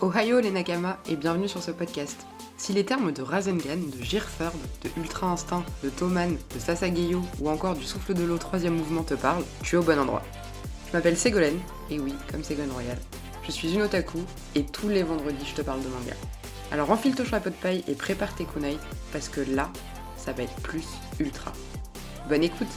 Ohio les Nakama et bienvenue sur ce podcast. Si les termes de Rasengan, de Gearthird, de Ultra Instinct, de Toman, de Sasageyo ou encore du souffle de l'eau 3ème mouvement te parlent, tu es au bon endroit. Je m'appelle Ségolène, et oui, comme Ségolène Royal. Je suis une otaku et tous les vendredis je te parle de manga. Alors enfile ton chapeau de paille et prépare tes kunai parce que là, ça va être plus ultra. Bonne écoute!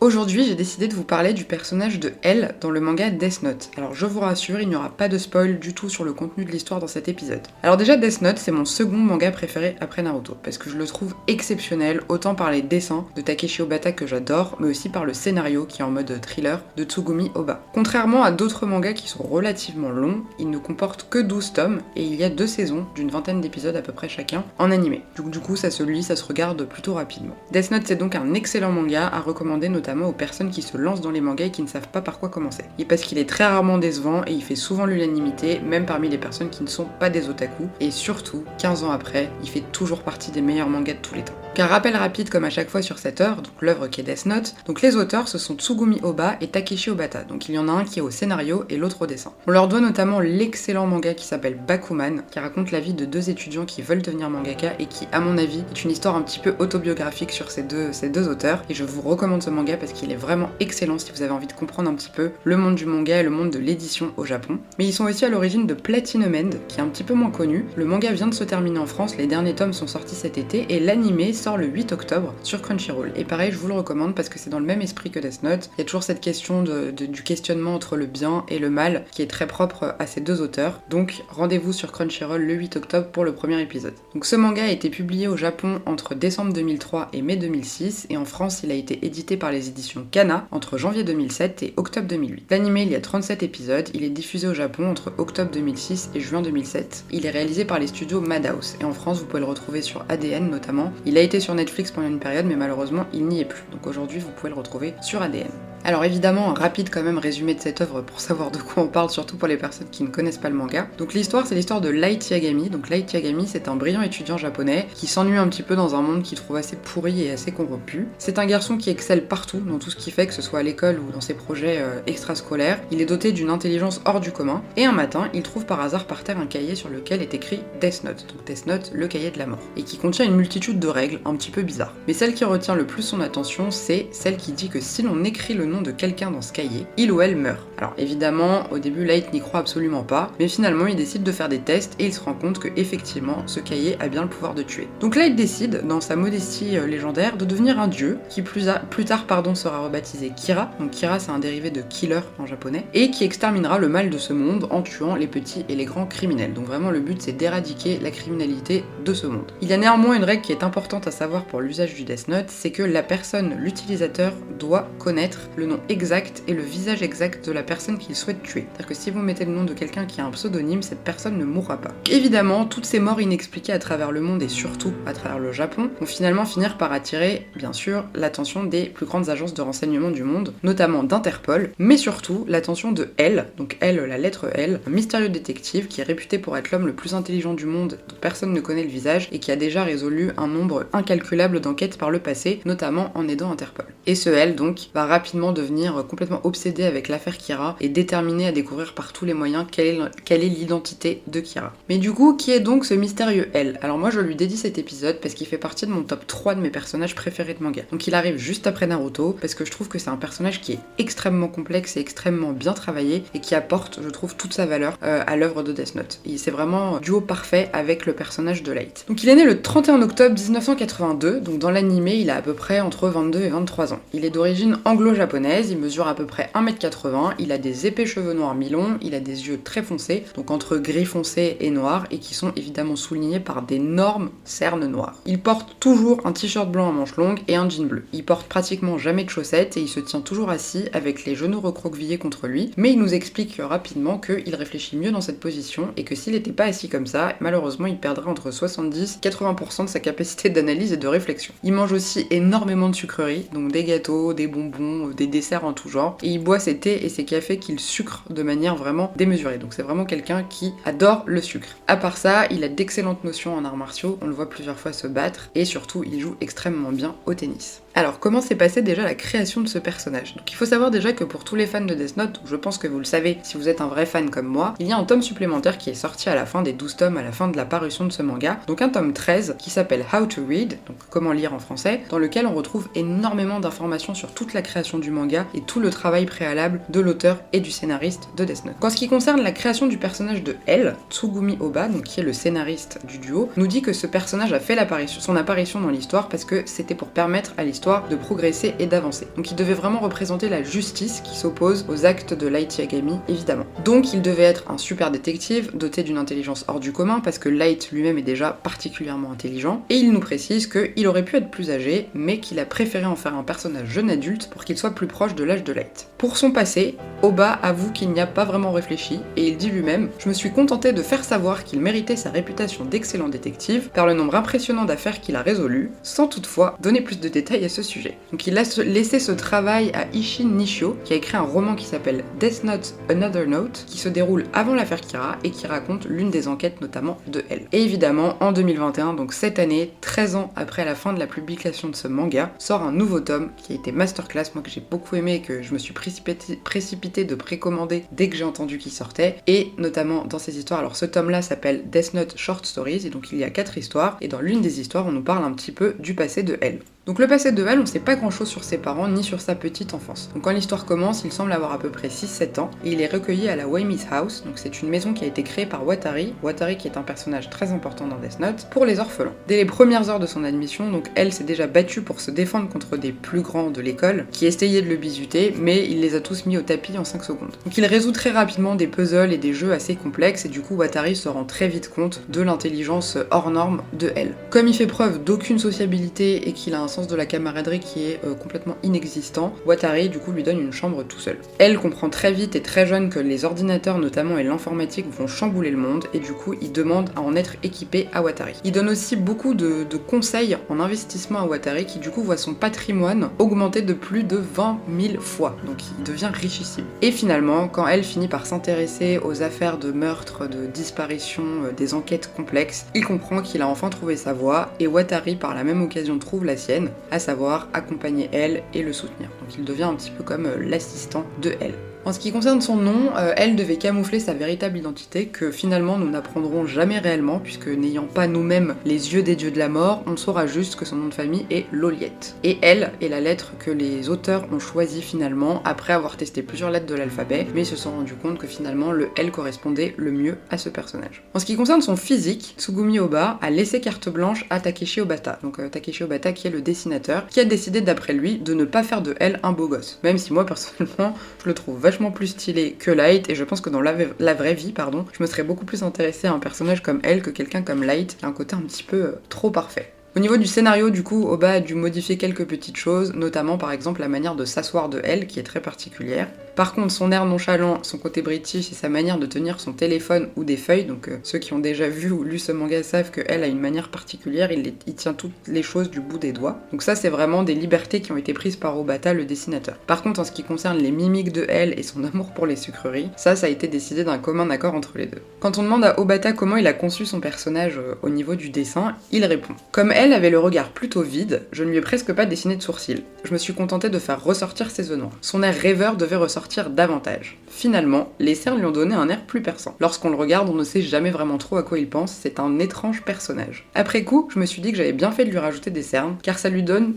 Aujourd'hui, j'ai décidé de vous parler du personnage de L dans le manga Death Note. Alors je vous rassure, il n'y aura pas de spoil du tout sur le contenu de l'histoire dans cet épisode. Alors déjà, Death Note, c'est mon second manga préféré après Naruto, parce que je le trouve exceptionnel, autant par les dessins de Takeshi Obata que j'adore, mais aussi par le scénario qui est en mode thriller de Tsugumi Oba. Contrairement à d'autres mangas qui sont relativement longs, il ne comporte que 12 tomes, et il y a 2 saisons d'une vingtaine d'épisodes à peu près chacun en animé. Du coup, ça se lit, ça se regarde plutôt rapidement. Death Note, c'est donc un excellent manga à recommander notamment aux personnes qui se lancent dans les mangas et qui ne savent pas par quoi commencer. Et parce qu'il est très rarement décevant et il fait souvent l'unanimité, même parmi les personnes qui ne sont pas des otaku, et surtout, 15 ans après, il fait toujours partie des meilleurs mangas de tous les temps. Car rappel rapide comme à chaque fois sur cette œuvre, donc l'œuvre qui est Death Note, donc les auteurs ce sont Tsugumi Oba et Takeshi Obata, donc il y en a un qui est au scénario et l'autre au dessin. On leur doit notamment l'excellent manga qui s'appelle Bakuman, qui raconte la vie de 2 étudiants qui veulent devenir mangaka et qui, à mon avis, est une histoire un petit peu autobiographique sur ces deux auteurs, et je vous recommande ce manga parce qu'il est vraiment excellent si vous avez envie de comprendre un petit peu le monde du manga et le monde de l'édition au Japon. Mais ils sont aussi à l'origine de Platinum End, qui est un petit peu moins connu. Le manga vient de se terminer en France, les derniers tomes sont sortis cet été, et l'animé sort le 8 octobre sur Crunchyroll. Et pareil, je vous le recommande parce que c'est dans le même esprit que Death Note. Il y a toujours cette question du questionnement entre le bien et le mal qui est très propre à ces deux auteurs. Donc rendez-vous sur Crunchyroll le 8 octobre pour le premier épisode. Donc ce manga a été publié au Japon entre décembre 2003 et mai 2006, et en France il a été édité par les éditions Kana entre janvier 2007 et octobre 2008. L'animé, il y a 37 épisodes, il est diffusé au Japon entre octobre 2006 et juin 2007. Il est réalisé par les studios Madhouse, et en France vous pouvez le retrouver sur ADN notamment. Il a été sur Netflix pendant une période, mais malheureusement il n'y est plus. Donc aujourd'hui vous pouvez le retrouver sur ADN. Alors évidemment, un rapide quand même résumé de cette œuvre pour savoir de quoi on parle, surtout pour les personnes qui ne connaissent pas le manga. Donc l'histoire, c'est l'histoire de Light Yagami. Donc Light Yagami, c'est un brillant étudiant japonais qui s'ennuie un petit peu dans un monde qu'il trouve assez pourri et assez corrompu. C'est un garçon qui excelle partout, dans tout ce qu'il fait, que ce soit à l'école ou dans ses projets extrascolaires. Il est doté d'une intelligence hors du commun, et un matin, il trouve par hasard par terre un cahier sur lequel est écrit Death Note. Donc Death Note, le cahier de la mort, et qui contient une multitude de règles un petit peu bizarres. Mais celle qui retient le plus son attention, c'est celle qui dit que si l'on écrit le nom de quelqu'un dans ce cahier, il ou elle meurt. Alors évidemment, au début, Light n'y croit absolument pas, mais finalement, il décide de faire des tests et il se rend compte que effectivement, ce cahier a bien le pouvoir de tuer. Donc Light décide, dans sa modestie légendaire, de devenir un dieu, qui plus tard sera rebaptisé Kira. Donc Kira, c'est un dérivé de killer en japonais, et qui exterminera le mal de ce monde en tuant les petits et les grands criminels. Donc vraiment, le but, c'est d'éradiquer la criminalité de ce monde. Il y a néanmoins une règle qui est importante à savoir pour l'usage du Death Note, c'est que la personne, l'utilisateur, doit connaître le nom exact et le visage exact de la personne qu'il souhaite tuer. C'est-à-dire que si vous mettez le nom de quelqu'un qui a un pseudonyme, cette personne ne mourra pas. Évidemment, toutes ces morts inexpliquées à travers le monde et surtout à travers le Japon vont finalement finir par attirer, bien sûr, l'attention des plus grandes agences de renseignement du monde, notamment d'Interpol, mais surtout l'attention de L, donc L, la lettre L, un mystérieux détective qui est réputé pour être l'homme le plus intelligent du monde, dont personne ne connaît le visage, et qui a déjà résolu un nombre incalculable d'enquêtes par le passé, notamment en aidant Interpol. Et ce L, donc, va rapidement devenir complètement obsédé avec l'affaire Kira et déterminé à découvrir par tous les moyens quelle est l'identité de Kira. Mais du coup, qui est donc ce mystérieux L? Alors moi, je lui dédie cet épisode parce qu'il fait partie de mon top 3 de mes personnages préférés de manga. Donc il arrive juste après Naruto, parce que je trouve que c'est un personnage qui est extrêmement complexe et extrêmement bien travaillé, et qui apporte, je trouve, toute sa valeur à l'œuvre de Death Note. Et c'est vraiment un duo parfait avec le personnage de Light. Donc il est né le 31 octobre 1982, donc dans l'animé, il a à peu près entre 22 et 23 ans. Il est d'origine anglo-japonaise, il mesure à peu près 1m80, il a des épais cheveux noirs mi-longs, il a des yeux très foncés, donc entre gris foncé et noir, et qui sont évidemment soulignés par d'énormes cernes noires. Il porte toujours un t-shirt blanc à manches longues et un jean bleu. Il porte pratiquement jamais de chaussettes et il se tient toujours assis avec les genoux recroquevillés contre lui, mais il nous explique rapidement qu'il réfléchit mieux dans cette position et que s'il n'était pas assis comme ça, malheureusement il perdrait entre 70 et 80% de sa capacité d'analyse et de réflexion. Il mange aussi énormément de sucreries, donc des gâteaux, des bonbons, des des desserts en tout genre, et il boit ses thés et ses cafés qu'il sucre de manière vraiment démesurée. Donc c'est vraiment quelqu'un qui adore le sucre. À part ça, il a d'excellentes notions en arts martiaux, on le voit plusieurs fois se battre, et surtout il joue extrêmement bien au tennis. Alors, comment s'est passée déjà la création de ce personnage? Donc il faut savoir déjà que pour tous les fans de Death Note, je pense que vous le savez si vous êtes un vrai fan comme moi, il y a un tome supplémentaire qui est sorti à la fin des 12 tomes, à la fin de la parution de ce manga, donc un tome 13 qui s'appelle How to Read, donc comment lire en français, dans lequel on retrouve énormément d'informations sur toute la création du manga et tout le travail préalable de l'auteur et du scénariste de Death Note. En ce qui concerne la création du personnage de L, Tsugumi Oba, donc qui est le scénariste du duo, nous dit que ce personnage a fait son apparition dans l'histoire parce que c'était pour permettre à l'histoire de progresser et d'avancer. Donc il devait vraiment représenter la justice qui s'oppose aux actes de Light Yagami, évidemment. Donc il devait être un super détective, doté d'une intelligence hors du commun, parce que Light lui-même est déjà particulièrement intelligent, et il nous précise qu'il aurait pu être plus âgé, mais qu'il a préféré en faire un personnage jeune adulte pour qu'il soit plus proche de l'âge de Light. Pour son passé, Oba avoue qu'il n'y a pas vraiment réfléchi, et il dit lui-même « Je me suis contenté de faire savoir qu'il méritait sa réputation d'excellent détective par le nombre impressionnant d'affaires qu'il a résolues, sans toutefois donner plus de détails à ce sujet. » Donc il a laissé ce travail à Isshin Nishio, qui a écrit un roman qui s'appelle Death Note Another Note, qui se déroule avant l'affaire Kira et qui raconte l'une des enquêtes notamment de elle. Et évidemment, en 2021, donc cette année, 13 ans après la fin de la publication de ce manga, sort un nouveau tome qui a été masterclass, moi que j'ai beaucoup aimé et que je me suis précipité de précommander dès que j'ai entendu qu'il sortait, et notamment dans ces histoires. Alors ce tome-là s'appelle Death Note Short Stories, et donc il y a 4 histoires, et dans l'une des histoires, on nous parle un petit peu du passé de elle. Donc le passé de Elle, on sait pas grand chose sur ses parents ni sur sa petite enfance. Donc quand l'histoire commence, il semble avoir à peu près 6-7 ans et il est recueilli à la Waymis House, donc c'est une maison qui a été créée par Watari qui est un personnage très important dans Death Note, pour les orphelins. Dès les premières heures de son admission, donc elle s'est déjà battue pour se défendre contre des plus grands de l'école qui essayaient de le bisuter, mais il les a tous mis au tapis en 5 secondes. Donc il résout très rapidement des puzzles et des jeux assez complexes et du coup Watari se rend très vite compte de l'intelligence hors norme de Elle. Comme il fait preuve d'aucune sociabilité et qu'il a un sens de la camaraderie qui est complètement inexistant, Watari du coup lui donne une chambre tout seul. Elle comprend très vite et très jeune que les ordinateurs notamment et l'informatique vont chambouler le monde et du coup il demande à en être équipé à Watari. Il donne aussi beaucoup de conseils en investissement à Watari qui du coup voit son patrimoine augmenter de plus de 20 000 fois, donc il devient richissime. Et finalement, quand elle finit par s'intéresser aux affaires de meurtre, de disparition, des enquêtes complexes, il comprend qu'il a enfin trouvé sa voie et Watari par la même occasion trouve la sienne, à savoir accompagner Elle et le soutenir. Donc il devient un petit peu comme l'assistant de Elle. En ce qui concerne son nom, elle devait camoufler sa véritable identité que finalement nous n'apprendrons jamais réellement puisque n'ayant pas nous-mêmes les yeux des dieux de la mort, on saura juste que son nom de famille est Loliette. Et elle est la lettre que les auteurs ont choisie finalement après avoir testé plusieurs lettres de l'alphabet, mais ils se sont rendus compte que finalement le L correspondait le mieux à ce personnage. En ce qui concerne son physique, Tsugumi Oba a laissé carte blanche à Takeshi Obata, donc Takeshi Obata qui est le dessinateur, qui a décidé d'après lui de ne pas faire de Elle un beau gosse. Même si moi personnellement je le trouve vachement plus stylé que Light et je pense que dans la vraie vie, je me serais beaucoup plus intéressée à un personnage comme Elle que quelqu'un comme Light qui a un côté un petit peu trop parfait. Au niveau du scénario, du coup, Oba a dû modifier quelques petites choses, notamment par exemple la manière de s'asseoir de Elle, qui est très particulière. Par contre, son air nonchalant, son côté british et sa manière de tenir son téléphone ou des feuilles, donc ceux qui ont déjà vu ou lu ce manga savent qu'elle a une manière particulière, il tient toutes les choses du bout des doigts. Donc ça, c'est vraiment des libertés qui ont été prises par Obata, le dessinateur. Par contre, en ce qui concerne les mimiques de Elle et son amour pour les sucreries, ça a été décidé d'un commun accord entre les deux. Quand on demande à Obata comment il a conçu son personnage au niveau du dessin, il répond « Comme Elle avait le regard plutôt vide, je ne lui ai presque pas dessiné de sourcils. Je me suis contenté de faire ressortir ses œufs noirs. Son air rêveur devait ressortir davantage. Finalement, les cernes lui ont donné un air plus perçant. Lorsqu'on le regarde, on ne sait jamais vraiment trop à quoi il pense, c'est un étrange personnage. Après coup, je me suis dit que j'avais bien fait de lui rajouter des cernes, car ça nous donne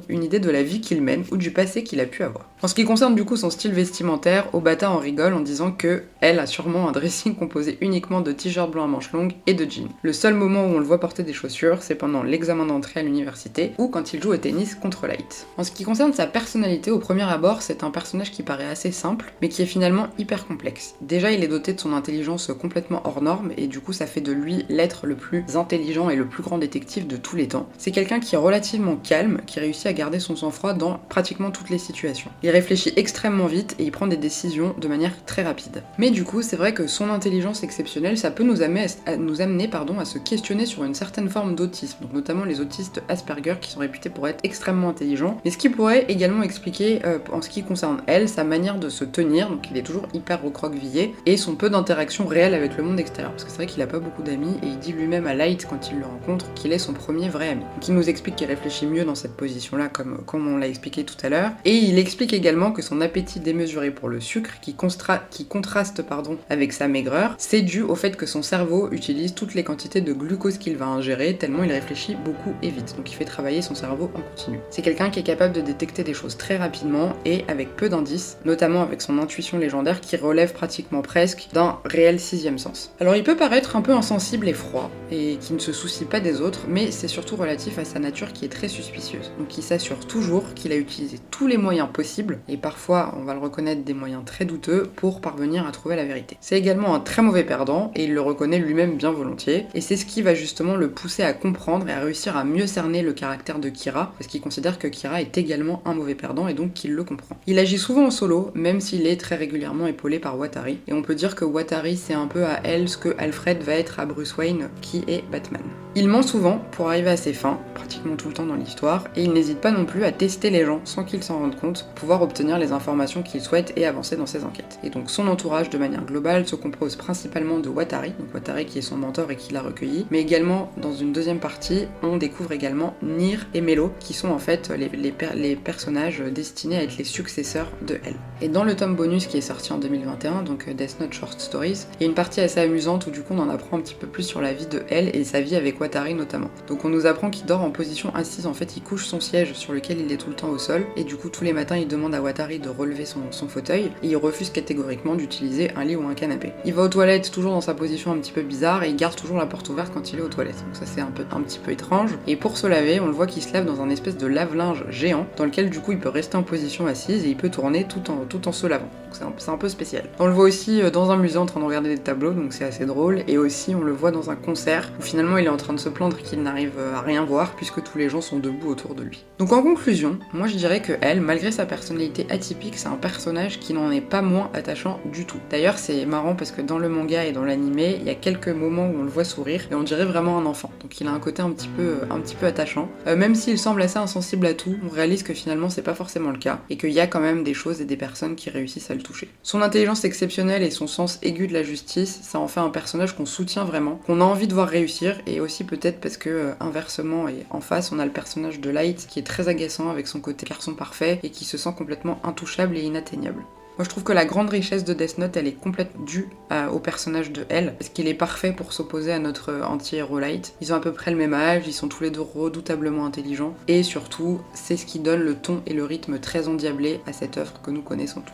une idée de la vie qu'il mène ou du passé qu'il a pu avoir. En ce qui concerne du coup son style vestimentaire, Obata en rigole en disant que Elle a sûrement un dressing composé uniquement de t-shirts blancs à manches longues et de jeans. Le seul moment où on le voit porter des chaussures, c'est pendant l'examen d'entrée à l'université ou quand il joue au tennis contre Light. En ce qui concerne sa personnalité, au premier abord, c'est un personnage qui paraît assez simple, mais qui est finalement hyper complexe. Déjà, il est doté de son intelligence complètement hors norme, et du coup, ça fait de lui l'être le plus intelligent et le plus grand détective de tous les temps. C'est quelqu'un qui est relativement calme, qui réussit à garder son sang-froid dans pratiquement toutes les situations. Il réfléchit extrêmement vite et il prend des décisions de manière très rapide. Mais du coup, c'est vrai que son intelligence exceptionnelle, ça peut nous amener à se questionner sur une certaine forme d'autisme l'autisme, donc notamment les autistes Asperger qui sont réputés pour être extrêmement intelligents, mais ce qui pourrait également expliquer, en ce qui concerne elle, sa manière de se tenir, donc il est toujours hyper recroquevillé, et son peu d'interaction réelle avec le monde extérieur, parce que c'est vrai qu'il a pas beaucoup d'amis, et il dit lui-même à Light, quand il le rencontre, qu'il est son premier vrai ami. Donc il nous explique qu'il réfléchit mieux dans cette position-là, comme on l'a expliqué tout à l'heure, et il explique également que son appétit démesuré pour le sucre, qui contraste avec sa maigreur, c'est dû au fait que son cerveau utilise toutes les quantités de glucose qu'il va ingérer, tellement il réfléchit beaucoup et vite, donc il fait travailler son cerveau en continu. C'est quelqu'un qui est capable de détecter des choses très rapidement et avec peu d'indices, notamment avec son intuition légendaire qui relève pratiquement presque d'un réel sixième sens. Alors il peut paraître un peu insensible et froid, et qui ne se soucie pas des autres, mais c'est surtout relatif à sa nature qui est très suspicieuse. Donc il s'assure toujours qu'il a utilisé tous les moyens possibles, et parfois, on va le reconnaître, des moyens très douteux, pour parvenir à trouver la vérité. C'est également un très mauvais perdant, et il le reconnaît lui-même bien volontiers, et c'est ce qui va justement le pousser à comprendre et à réussir à mieux cerner le caractère de Kira, parce qu'il considère que Kira est également un mauvais perdant, et donc qu'il le comprend. Il agit souvent en solo, même s'il est très régulièrement épaulé par Watari, et on peut dire que Watari c'est un peu à elle ce que Alfred va être à Bruce Wayne, qui est Batman. Il ment souvent pour arriver à ses fins, pratiquement tout le temps dans l'histoire, et il n'hésite pas non plus à tester les gens sans qu'ils s'en rendent compte, pour pouvoir obtenir les informations qu'il souhaite et avancer dans ses enquêtes. Et donc son entourage de manière globale se compose principalement de Watari, donc Watari qui est son mentor et qui l'a recueilli, mais également dans une deuxième partie, on découvre également Nir et Melo, qui sont en fait les personnages destinés à être les successeurs de elle. Et dans le tome bonus qui est sorti en 2021, donc Death Note Short Stories, il y a une partie assez amusante où du coup on en apprend un petit peu plus sur la vie de elle et sa vie avec Watari notamment. Donc on nous apprend qu'il dort en position assise, en fait il couche son siège sur lequel il est tout le temps au sol, et du coup tous les matins il demande à Watari de relever son fauteuil, et il refuse catégoriquement d'utiliser un lit ou un canapé. Il va aux toilettes toujours dans sa position un petit peu bizarre, et il garde toujours la porte ouverte quand il est aux toilettes. Donc ça c'est un petit peu étrange. Et pour se laver, on le voit qu'il se lave dans un espèce de lave-linge géant, dans lequel du coup il peut rester en position assise et il peut tourner tout en se lavant. Donc c'est un peu spécial. On le voit aussi dans un musée en train de regarder des tableaux, donc c'est assez drôle, et aussi on le voit dans un concert où finalement il est en train de se plaindre qu'il n'arrive à rien voir puisque tous les gens sont debout autour de lui. Donc en conclusion, moi je dirais que elle, malgré sa personnalité atypique, c'est un personnage qui n'en est pas moins attachant du tout. D'ailleurs c'est marrant parce que dans le manga et dans l'animé, il y a quelques moments où on le voit sourire et on dirait vraiment un enfant. Donc il a un côté un petit peu attachant. Même s'il semble assez insensible à tout, on réalise que finalement c'est pas forcément le cas et qu'il y a quand même des choses et des personnes qui réussissent à le toucher. Son intelligence exceptionnelle et son sens aigu de la justice, ça en fait un personnage qu'on soutient vraiment, qu'on a envie de voir réussir, et aussi peut-être parce que inversement et en face on a le personnage de Light qui est très agaçant avec son côté garçon parfait et qui se sent complètement intouchable et inatteignable. Moi je trouve que la grande richesse de Death Note elle est complètement due au personnage de Elle, parce qu'il est parfait pour s'opposer à notre anti-héros Light. Ils ont à peu près le même âge, ils sont tous les deux redoutablement intelligents, et surtout c'est ce qui donne le ton et le rythme très endiablé à cette œuvre que nous connaissons tous.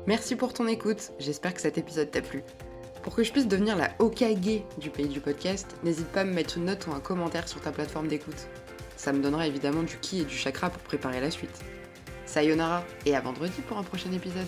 Merci pour ton écoute, j'espère que cet épisode t'a plu. Pour que je puisse devenir la Hokage du pays du podcast, n'hésite pas à me mettre une note ou un commentaire sur ta plateforme d'écoute. Ça me donnera évidemment du ki et du chakra pour préparer la suite. Sayonara, et à vendredi pour un prochain épisode.